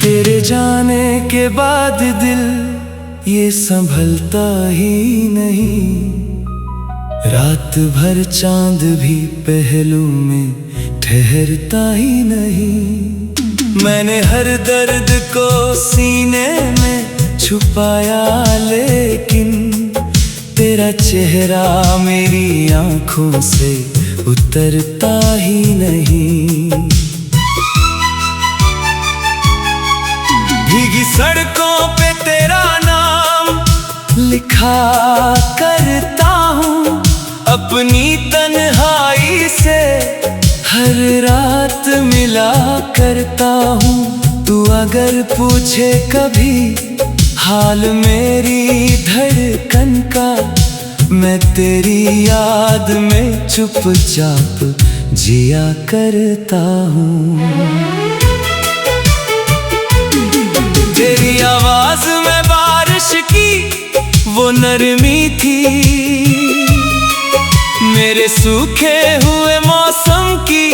तेरे जाने के बाद दिल ये संभलता ही नहीं, रात भर चांद भी पहलू में ठहरता ही नहीं। मैंने हर दर्द को सीने में छुपाया, लेकिन तेरा चेहरा मेरी आंखों से उतरता ही नहीं। भीगी सड़कों पे तेरा नाम लिखा करता हूँ, अपनी तन्हाई से हर रात मिला करता हूँ। तू अगर पूछे कभी हाल मेरी धड़कन का, मैं तेरी याद में चुपचाप जिया करता हूँ। तेरी आवाज में बारिश की वो नरमी थी, मेरे सूखे हुए मौसम की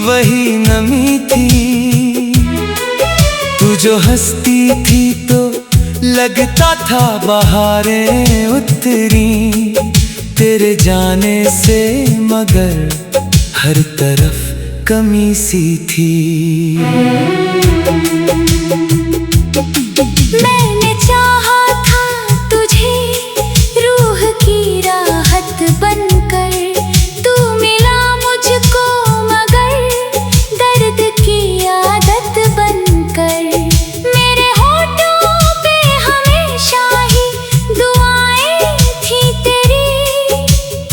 वही नमी थी। तू जो हंसती थी तो लगता था बहारें उतरी, तेरे जाने से मगर हर तरफ कमी सी थी। मैंने चाहा था तुझे रूह की राहत बनकर, तू मिला मुझको मगर दर्द की आदत बनकर। मेरे होठों पे हमेशा ही दुआएं थी तेरी,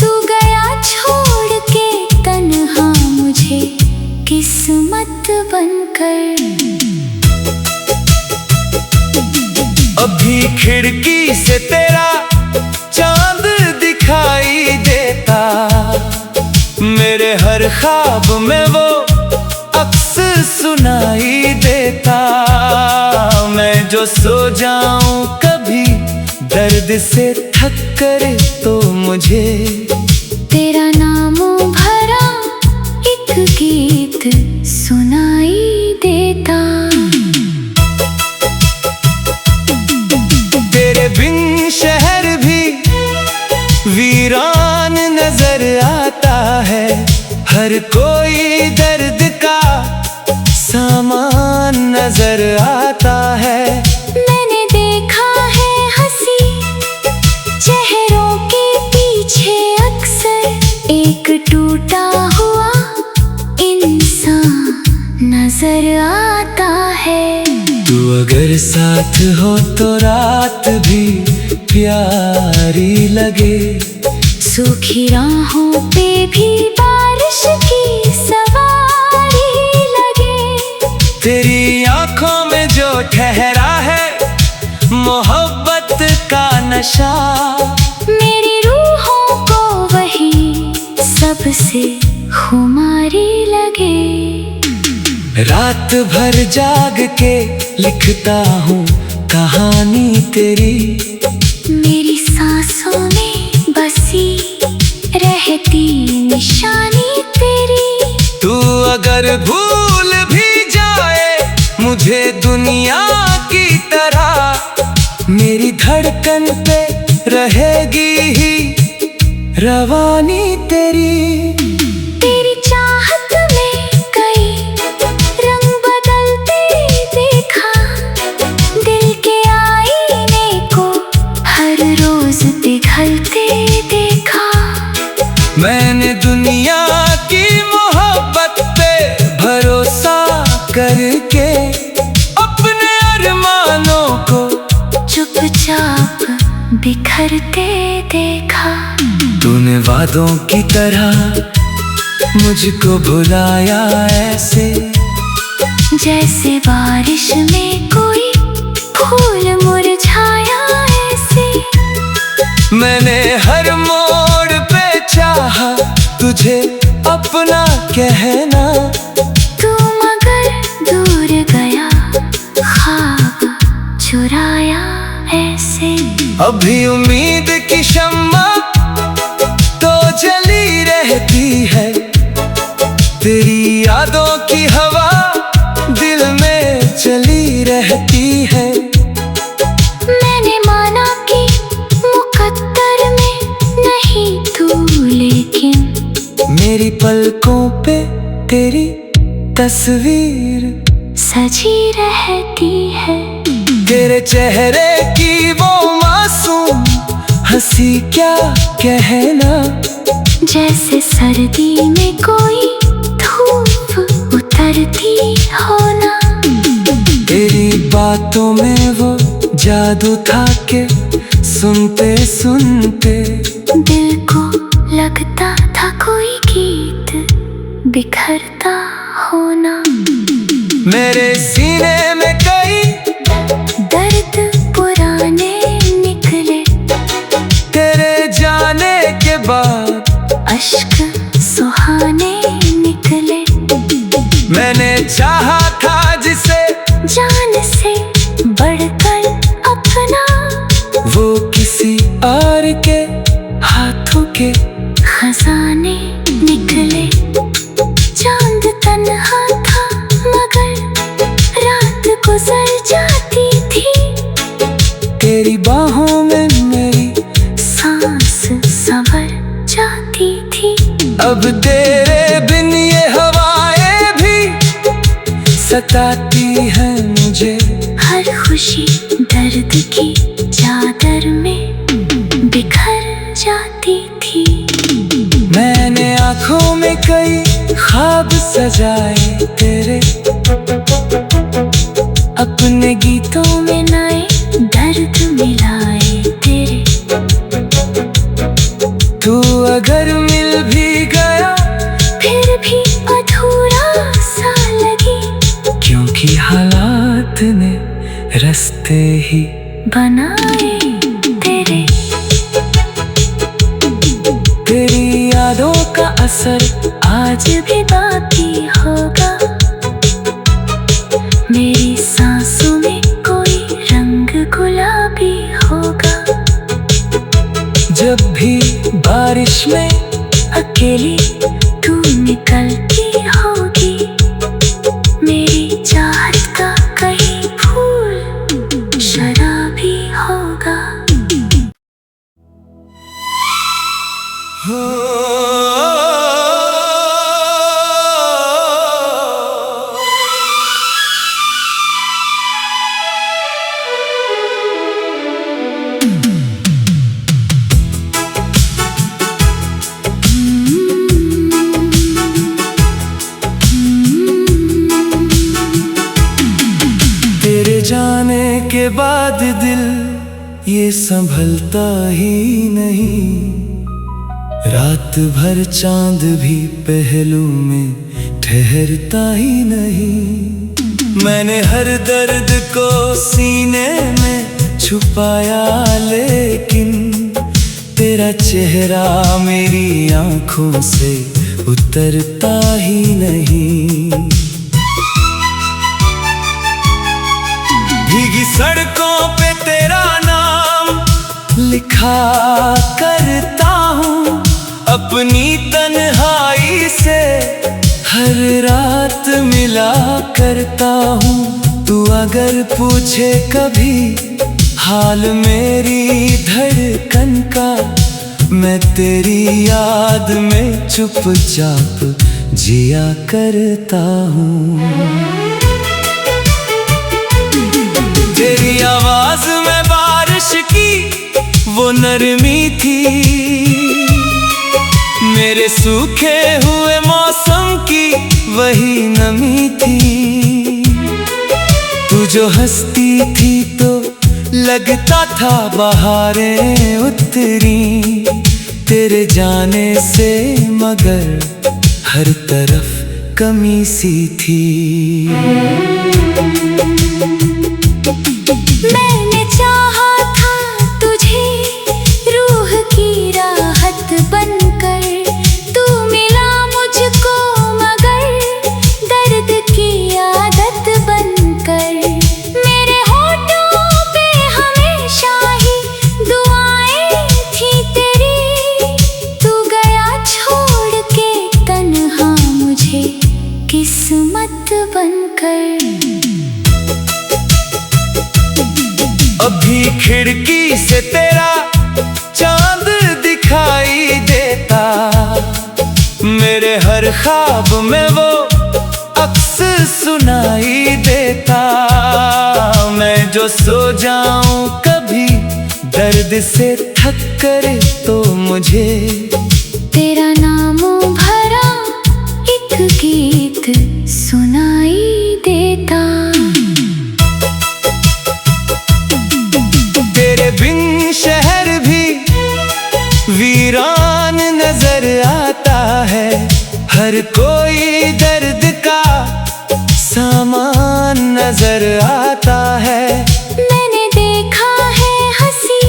तू गया छोड़ के तन्हा मुझे किस्मत बनकर। अभी खिड़की से तेरा चांद दिखाई देता, मेरे हर ख्वाब में वो अक्स सुनाई देता। मैं जो सो जाऊं कभी दर्द से थक कर, तो मुझे तेरा नाम भरा एक गीत सुनाई देता। तेरे बिन शहर भी वीरान नजर आता है, हर कोई दर्द का सामान नजर आता है। मैंने देखा है हंसी चेहरों के पीछे अक्सर एक टूटा हुआ इंसान नजर आता है। तू अगर साथ हो तो रात भी प्यारी लगे, सूखी राहों पे भी बारिश की सवारी लगे। तेरी आंखों में जो ठहरा है मोहब्बत का नशा, मेरी रूहों को वही सबसे खुमारी लगे। रात भर जाग के लिखता हूँ कहानी तेरी, मेरी सांसों में बसी रहती निशानी तेरी। तू अगर भूल भी जाए मुझे दुनिया की तरह, मेरी धड़कन पे रहेगी ही रवानी तेरी। तेरी चाहत में कई रंग बदलते देखा, दिल के आईने को हर रोज पिघलते देखा। मैंने दुनिया की मोहब्बत पे भरोसा करके अपने अरमानों को चुपचाप बिखरते देखा। तूने वादों की तरह मुझको भुलाया ऐसे, जैसे बारिश में कोई फूल मुरझाया ऐसे। मैंने हर मोड़ पे तुझे अपना कहना। तू मगर दूर गया, ख्वाब चुराया ऐसे। अभी उम्मीद की शम्मा तो जली रहती है, तेरी यादों की हवा दिल में चली रहती है। मैंने माना कि मुकद्दर में नहीं तू, लेकिन मेरी पलकों पे तेरी तस्वीर सजी रहती है। तेरे चेहरे की वो मासूम हंसी क्या कहना। जैसे सर्दी में कोई धूप उतरती हो ना। तेरी बातों में वो जादू था के सुनते सुनते दिल को लगता था कोई गीत बिखरता होना। मेरे सीने में कई दर्द पुराने निकले, तेरे जाने के बाद अश्क सुहाने निकले। मैंने चाहा था जिसे जान से बढ़कर अपना, वो किसी और के हाथों के खजाने निकले। चांद तन्हा था मगर रात गुजर जाती थी। तेरी बाहों में मेरी सांस संवर जाती थी। अब तेरे बिन ये हवाएं भी सताती हैं मुझे। हर खुशी दर्द की चादर में बिखर जाती थी। मैंने आँखों में कई ख्वाब सजाए तेरे, अपने गीतों में नए दर्द मिलाए तेरे। तू अगर मिल भी गया फिर भी अधूरा सा लगी, क्योंकि हालात ने रास्ते ही बनाए तेरे। तेरी यादों का असर आज भी बाकी होगा, मेरी सांसों में कोई रंग गुलाबी होगा। जब भी बारिश में अकेली तू निकलती होगी, मेरी चाहत का कहीं फूल शराबी होगा। तेरे जाने के बाद दिल ये संभलता ही नहीं। रात भर चांद भी पहलू में ठहरता ही नहीं। मैंने हर दर्द को सीने में छुपाया, लेकिन तेरा चेहरा मेरी आंखों से उतरता ही नहीं। भीगी सड़कों पे तेरा नाम लिखा करता हूँ, अपनी तन्हाई से हर रात मिला करता हूँ। तू अगर पूछे कभी हाल मेरी धड़कन का, मैं तेरी याद में चुपचाप जिया करता हूँ। तेरी आवाज में बारिश की वो नरमी थी, मेरे सूखे हुए मौसम की वही नमी थी। तू जो हंसती थी तो लगता था बहारें उतरी तेरे जाने से, मगर हर तरफ कमी सी थी। मैंने चाहा था तुझे रूह की राहत बनकर, तू ख्वाब में वो अक्स सुनाई देता। मैं जो सो जाऊं कभी दर्द से थक कर तो मुझे तेरा नाम भरा एक गीत सुनाई देता। तेरे बिन शहर भी वीरान नजर आता है। हर कोई दर्द का सामान नजर आता है। मैंने देखा है हंसी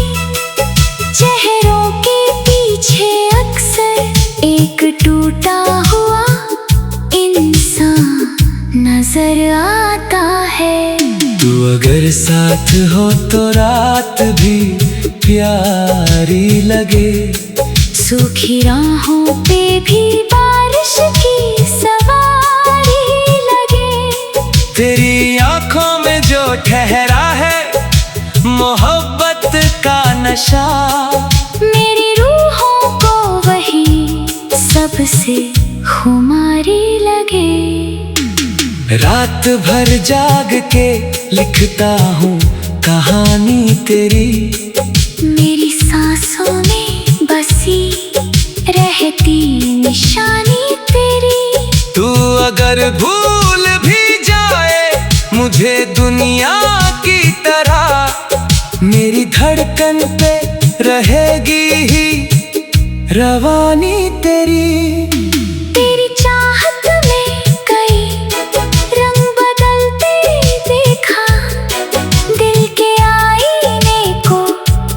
चेहरों के पीछे अक्सर एक टूटा हुआ इंसान नजर आता है। तू अगर साथ हो तो रात भी प्यारी लगे। सूखी राहों पे भी बारिश की सवारी लगे। तेरी आंखों में जो ठहरा है मोहब्बत का नशा। मेरी रूहों को वही सबसे खुमारी लगे। रात भर जाग के लिखता हूँ कहानी तेरी। मेरी सांसों में बसी रहती निशानी तेरी। तू अगर भूल भी जाए मुझे दुनिया की तरह, मेरी धड़कन पे रहेगी ही रवानी तेरी। तेरी चाहत में कई रंग बदलते देखा। दिल के आईने को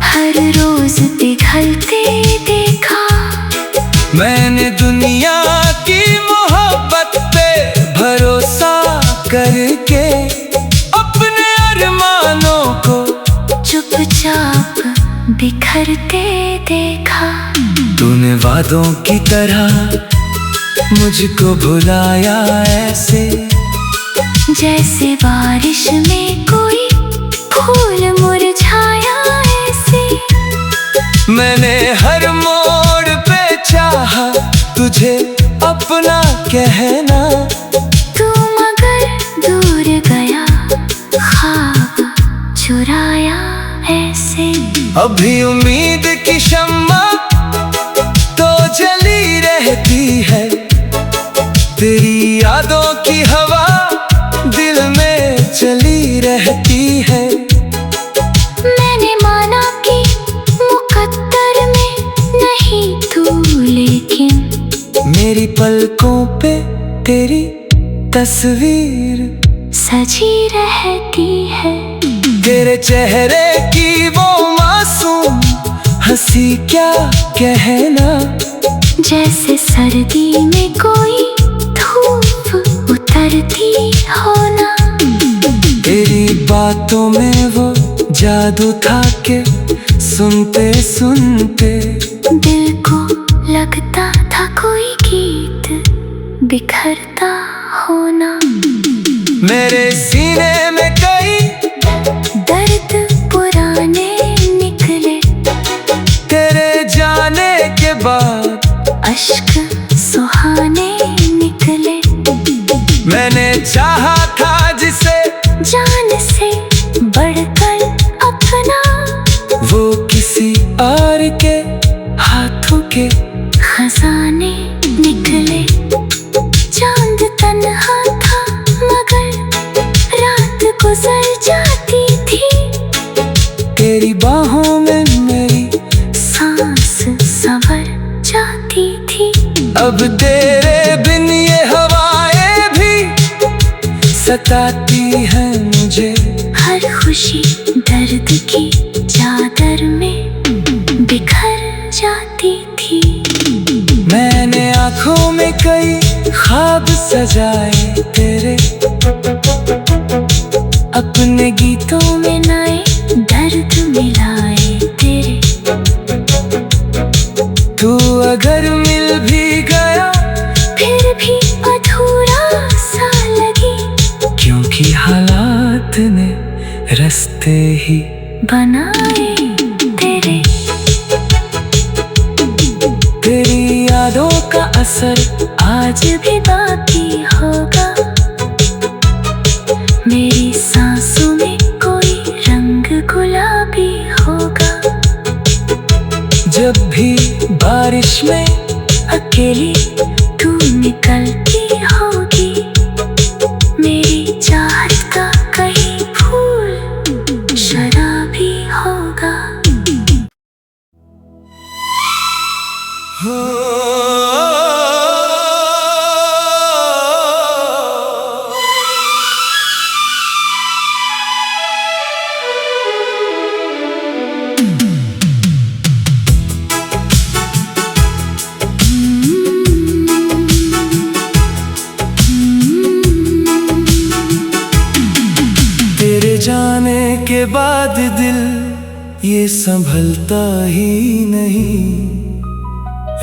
हर रोज पिघलते देखा। मैंने दुनिया की मोहब्बत पे भरोसा करके अपने अरमानों को चुपचाप बिखरते देखा। तूने वादों की तरह मुझको भुलाया ऐसे, जैसे बारिश में कोई फूल मुरझाया ऐसे। मैंने हर मोड़ पे चाहा तुझे अपना कहना। तू मगर दूर गया ख्वाब चुराया ऐसे। अभी उम्मीद की शम्मा तो जली रहती है। तेरी यादों की हवा दिल में चली रहती है। मैंने माना कि मुकद्दर में नहीं तू, लेकिन मेरी पलकों पे तेरी तस्वीर सजी रहती है। तेरे चेहरे की वो मासूम हंसी क्या कहना। जैसे सर्दी में कोई धूप उतरती हो ना। तेरी बातों में वो जादू था के सुनते सुनते दिल को लगता था कोई गीत बिखरता होना। मेरे सीने में कई दर्द पुराने निकले। तेरे जाने के बाद अश्क सुहाने निकले। मैंने चाहा था जिसे जान से बढ़कर अपना, वो किसी और के हाथों के खजाने निकले। चांद तन्हा था मगर रात गुजर जाती थी। तेरी बाहों में मेरी सांस संवर जाती थी। अब तेरे बिन ये हवाएं भी सताती हैं मुझे। हर खुशी दर्द की चादर में बिखर जाती थी। मैंने आँखों में कई ख्वाब सजाए तेरे, अपने गीतों में नए दर्द मिलाए तेरे। तू अगर मिल भी गया फिर भी अधूरा सा लगी। क्योंकि हालात ने रास्ते ही बनाए तेरे। तेरी यादों का असर आज आज भी बाकी होगा। मेरी सांसों में कोई रंग गुलाबी होगा। जब भी बारिश में अकेली तू निकलती होगी, मेरी चाहत का कहीं फूल शराबी होगा। तेरे जाने के बाद दिल ये संभलता ही नहीं।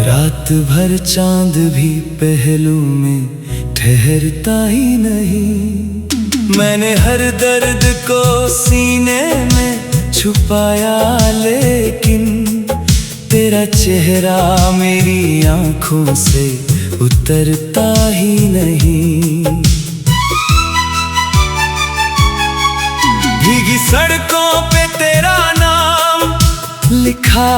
रात भर चांद भी पहलू में ठहरता ही नहीं। मैंने हर दर्द को सीने में छुपाया, लेकिन तेरा चेहरा मेरी आंखों से उतरता ही नहीं। भीगी सड़कों पे तेरा नाम लिखा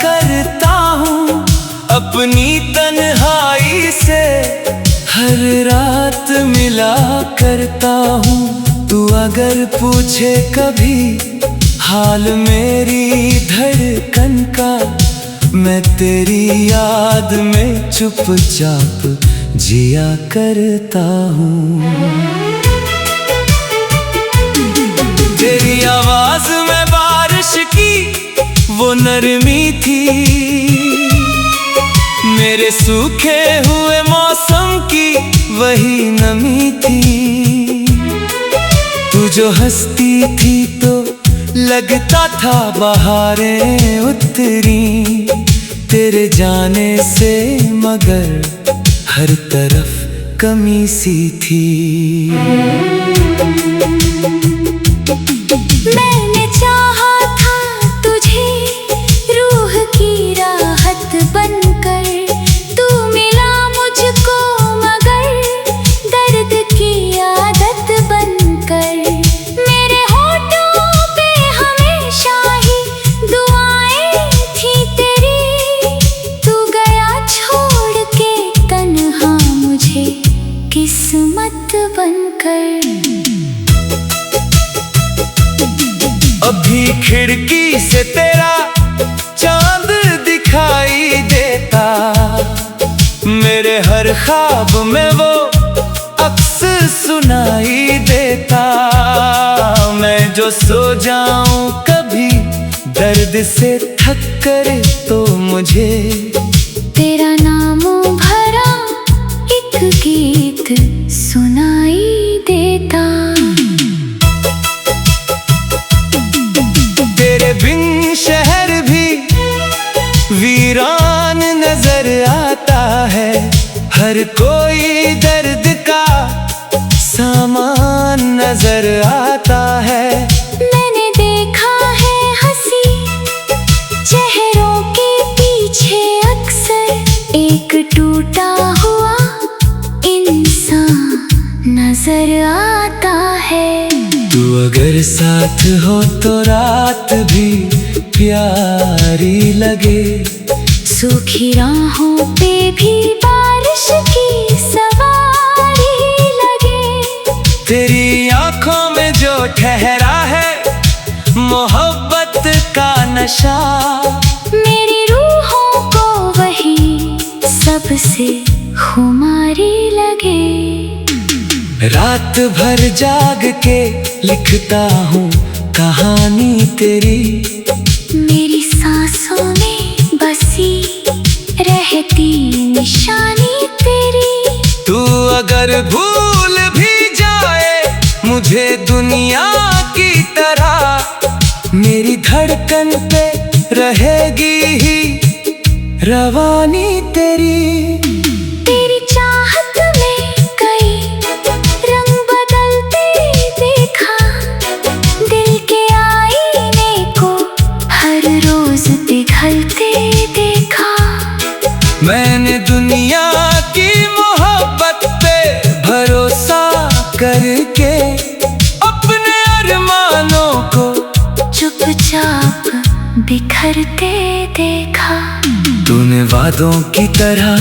करता हूँ, अपनी तन्हाई से हर रात मिला करता हूँ। तू अगर पूछे कभी हाल मेरी धड़कन का, मैं तेरी याद में चुपचाप जिया करता हूँ। तेरी आवाज में बारिश की वो नरमी थी, मेरे सूखे हुए मौसम की वही नमी थी। तू जो हंसती थी तो लगता था बहारें उतरी तेरे जाने से, मगर हर तरफ कमी सी थी। मैंने चाहा था तुझे रूह की राहत बनकर, तू मिला मुझको मगर दर्द की आदत बनकर। मेरे होठों पे हमेशा ही दुआएं थी तेरी, तू गया छोड़ के तन्हा मुझे किस्मत बनकर। अभी खिड़की से तेरा चांद दिखाई देता, मेरे हर ख्वाब में वो अक्स सुनाई देता। मैं जो सो जाऊं कभी दर्द से थक कर, तो मुझे तेरा नामों भरा एक गीत सुनाई देता। तेरे बिन शहर भी वीरान नजर आता है, हर कोई दर्द का सामान नजर आता है। मैंने देखा है हंसी चेहरों के पीछे अक्सर एक टूटा हुआ इंसान नजर आता है। तू अगर साथ हो तो रात भी प्यारी लगे, सूखी राहों पे भी बारिश की सवारी लगे। तेरी आंखों में जो ठहरा है मोहब्बत का नशा, मेरी रूहों को वही सबसे खुमारी लगे। रात भर जाग के लिखता हूँ कहानी तेरी, मेरी सांसों में बसी रहती निशानी तेरी। तू अगर भूल भी जाए मुझे दुनिया की तरह, मेरी धड़कन पे रहेगी ही रवानी तेरी। तेरी चाहत में कई रंग बदलते देखा, दिल के आईने को हर रोज पिघलते देखा। मैंने दुनिया की बिखरते देखा। तूने वादों की तरह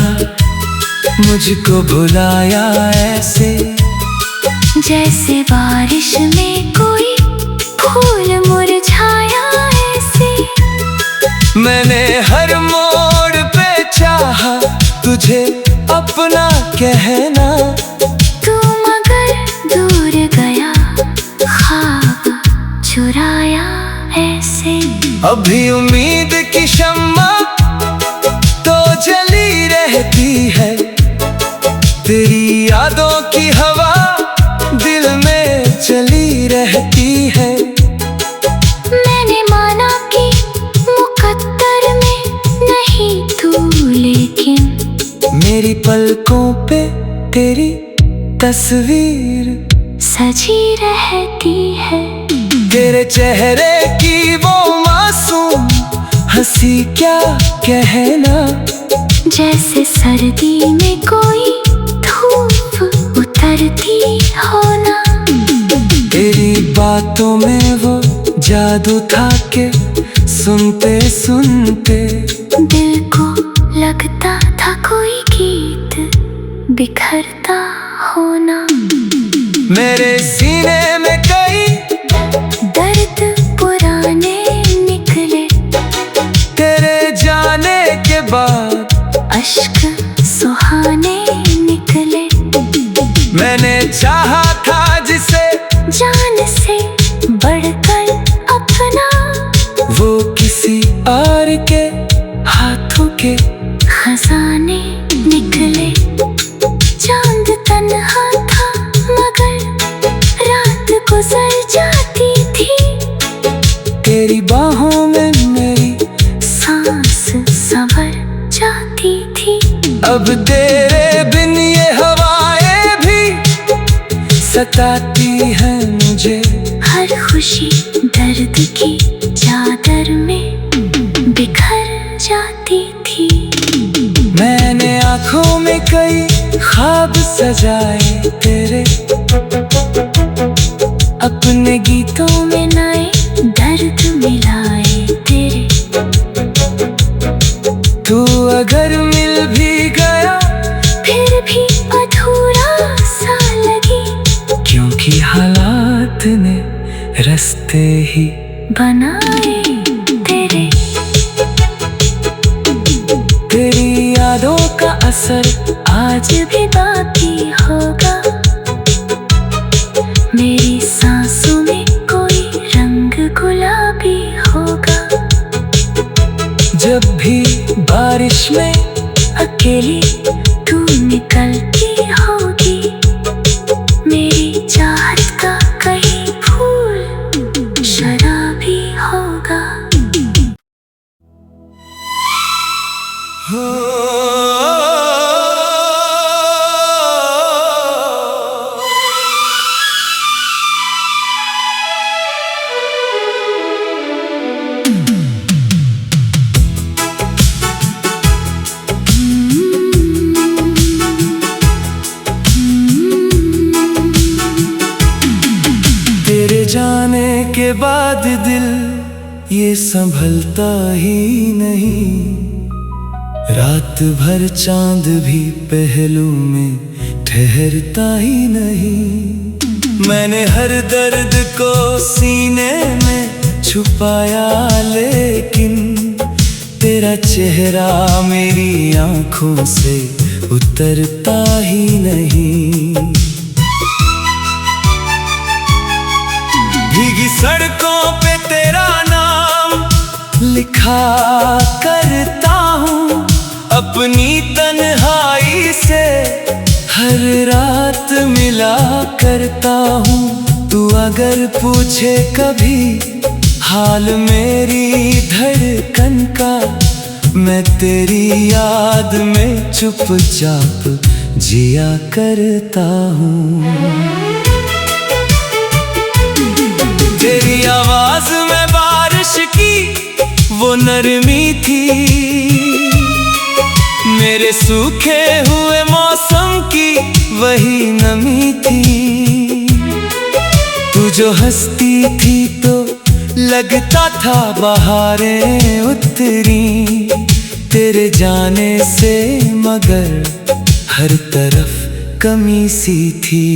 मुझको भुलाया ऐसे, जैसे बारिश में कोई फूल मुरझाया ऐसे। मैंने हर मोड़ पे चाहा तुझे अपना कहना, तू मगर दूर गया, ख्वाब चुराया ऐसे। अभी उम्मीद की शम्मा तो जली रहती है, तेरी यादों की हवा दिल में चली रहती है। मैंने माना कि मुकद्दर में नहीं तू, लेकिन मेरी पलकों पे तेरी तस्वीर सजी रहती है। तेरे चेहरे की वो मासूम हंसी क्या कहना, जैसे सर्दी में कोई धूप उतरती हो ना। तेरी बातों में वो जादू था के सुनते सुनते दिल को लगता था कोई गीत बिखरता होना। मेरे सीने में कई दर्द पुराने निकले, तेरे जाने के बाद अश्क सुहाने निकले। मैंने चाहा था जिसे जान से बढ़कर अपना, वो किसी और के हाथों के खजाने निकले। चांद तन्हा था मगर रात गुजर जाती थी, तेरी बाहों में मेरी सांस संवर जाती थी। अब तेरे बिन ये हवाएं भी सताती हैं मुझे। हर खुशी दर्द की चादर में बिखर जाती थी। मैंने आँखों में कई ख्वाब सजाए तेरे, अपने गीतों में नए दर्द मिलाए तेरे। तू अगर मिल भी गया फिर भी अधूरा सा लगी, क्योंकि हालात ने रास्ते ही बनाए तेरे। तेरी यादों का असर आज भी बाकी होगा, मेरी सांसों में कोई रंग गुलाबी होगा। जब भी बारिश में अकेली तू निकलती होगी, मेरी चाहत का कहीं फूल शराबी होगा। तेरे जाने के बाद दिल ये संभलता ही नहीं, रात भर चांद भी पहलू में ठहरता ही नहीं। मैंने हर दर्द को सीने में छुपाया, लेकिन तेरा चेहरा मेरी आंखों से उतरता ही नहीं। भीगी सड़कों पे तेरा नाम लिखा करता हूँ, अपनी तन्हाई से हर रात मिला करता हूँ। तू अगर पूछे कभी हाल मेरी धड़कन का, मैं तेरी याद में चुपचाप जिया करता हूँ। तेरी आवाज में बारिश की वो नरमी थी, मेरे सूखे हुए मौसम की वही नमी थी। तू जो हंसती थी तो लगता था बहारें उतरी तेरे जाने से, मगर हर तरफ कमी सी थी।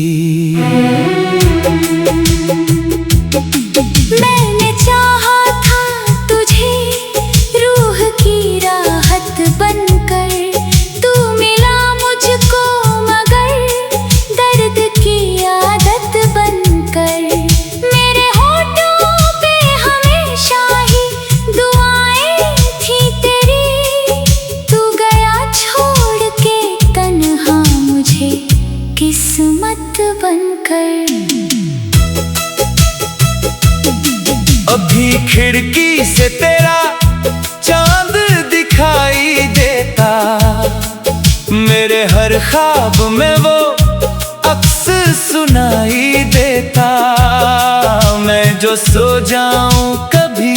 मैंने चाहा था तुझे रूह की राहत बनकर, तू मिला मुझको मगर दर्द की आदत बनकर। मेरे होठों पे हमेशा ही दुआएं थी तेरी, तू गया छोड़ के तन्हा मुझे किस्मत बनकर। अभी खिड़की से तेरा चांद दिखाई देता, मेरे हर ख्वाब में वो अक्स सुनाई देता। मैं जो सो जाऊं कभी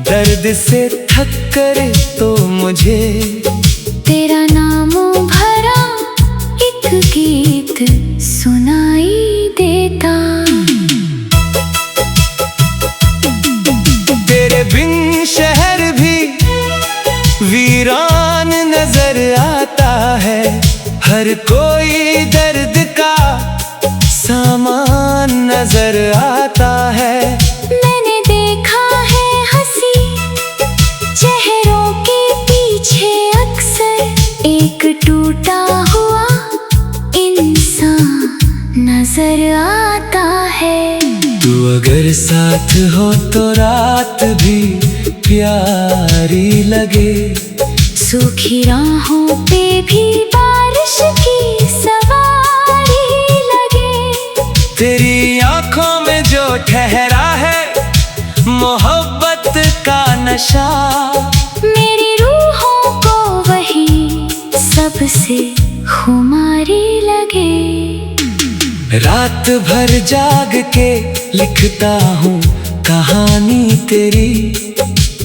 दर्द से थक कर, तो मुझे तेरा नाम भरा एक गीत सुनाई देता। तेरे बिन शहर भी वीरान नजर आता है, हर कोई दर्द का सामान नजर आता है। मैंने देखा है हंसी चेहरों के पीछे अक्सर, एक टूटा हुआ इंसान नजर आता है। तू अगर साथ हो तो रात भी प्यारी लगे, सूखी राहों पे भी बारिश की सवारी लगे। तेरी आंखों में जो ठहरा है मोहब्बत का नशा, मेरी रूहों को वही सबसे खुमारी लगे। रात भर जाग के लिखता हूँ कहानी तेरी,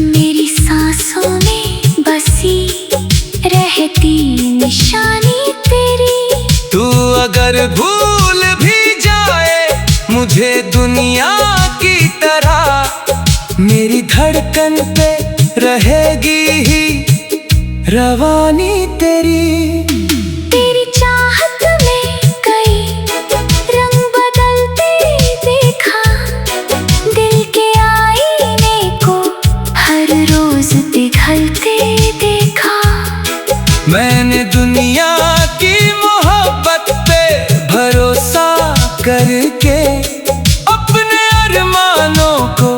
मेरी सांसों में बसी रहती निशानी तेरी। तू अगर भूल भी जाए मुझे दुनिया की तरह, मेरी धड़कन पे रहेगी ही रवानी तेरी। तेरी चाहत में कई रंग बदलते देखा, दिल के आईने को हर रोज पिघलते देखा। मैंने दुनिया की मोहब्बत पे भरोसा करके अपने अरमानों को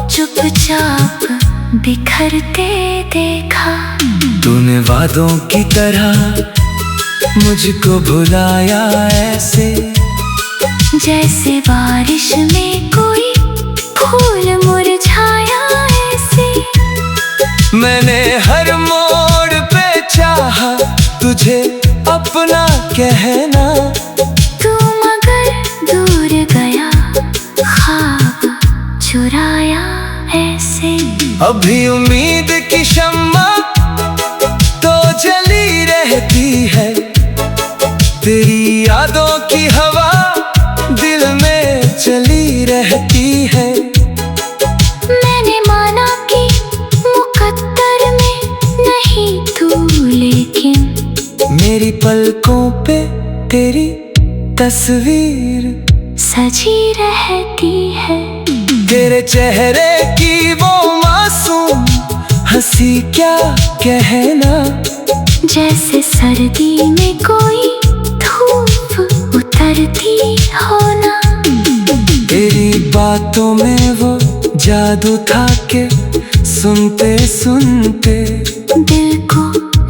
चुपचाप बिखरते देखा। तूने वादों की तरह मुझको भुलाया ऐसे, जैसे बारिश में कोई फूल मुरझाया ऐसे। मैंने हर मोड़ पे चाहा तुझे अपना कहना, तू मगर दूर गया ख्वाब चुराया ऐसे। अभी उम्मीद की शम्मा तो जली रहती है, तेरी यादों की हवा दिल में चली रहती है। मैंने माना कि मुकद्दर में नहीं तू, लेकिन मेरी पलकों पे तेरी तस्वीर सजी रहती है। तेरे चेहरे की वो मासूम हंसी क्या कहना, जैसे सर्दी में कोई धूप उतरती हो ना। तेरी बातों में वो जादू था के सुनते सुनते दिल को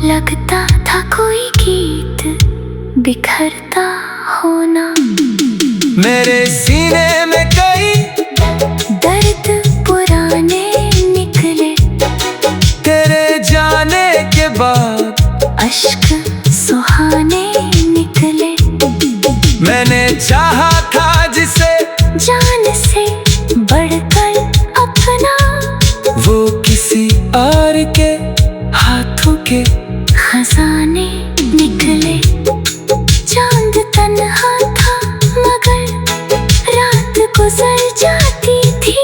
लगता था कोई गीत बिखरता होना। मेरे सीने में कई दर्द पुराने निकले, तेरे जाने के बाद अश्क सुहाने निकले। मैंने चाहा था जिसे जान से बढ़कर अपना, वो किसी और के हाथों के खजाने निकले। चांद तन्हा था मगर रात गुजर जाती थी,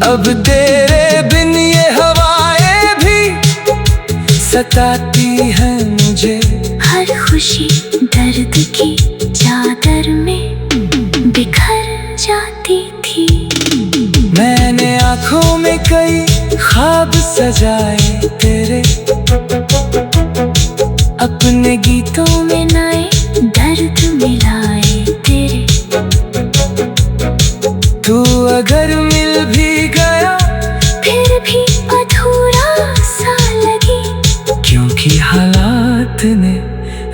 अब तेरे बिन ये हवाएं भी सताती हैं मुझे। हर खुशी दर्द की चादर में बिखर जाती थी। मैंने आँखों में कई ख्वाब सजाए तेरे, अपने गीतों में नए दर्द मिलाए तेरे। तू अगर मिल भी गया फिर भी अधूरा सा लगी, क्योंकि हालात ने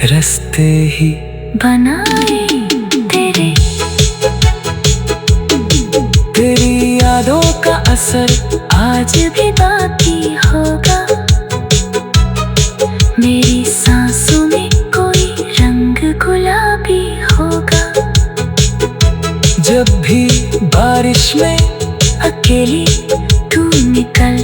रास्ते ही बनाए तेरे। तेरी यादों का असर आज भी बाकी होगा, मेरी सांसों में कोई रंग गुलाबी होगा। जब भी बारिश में अकेली तू निकल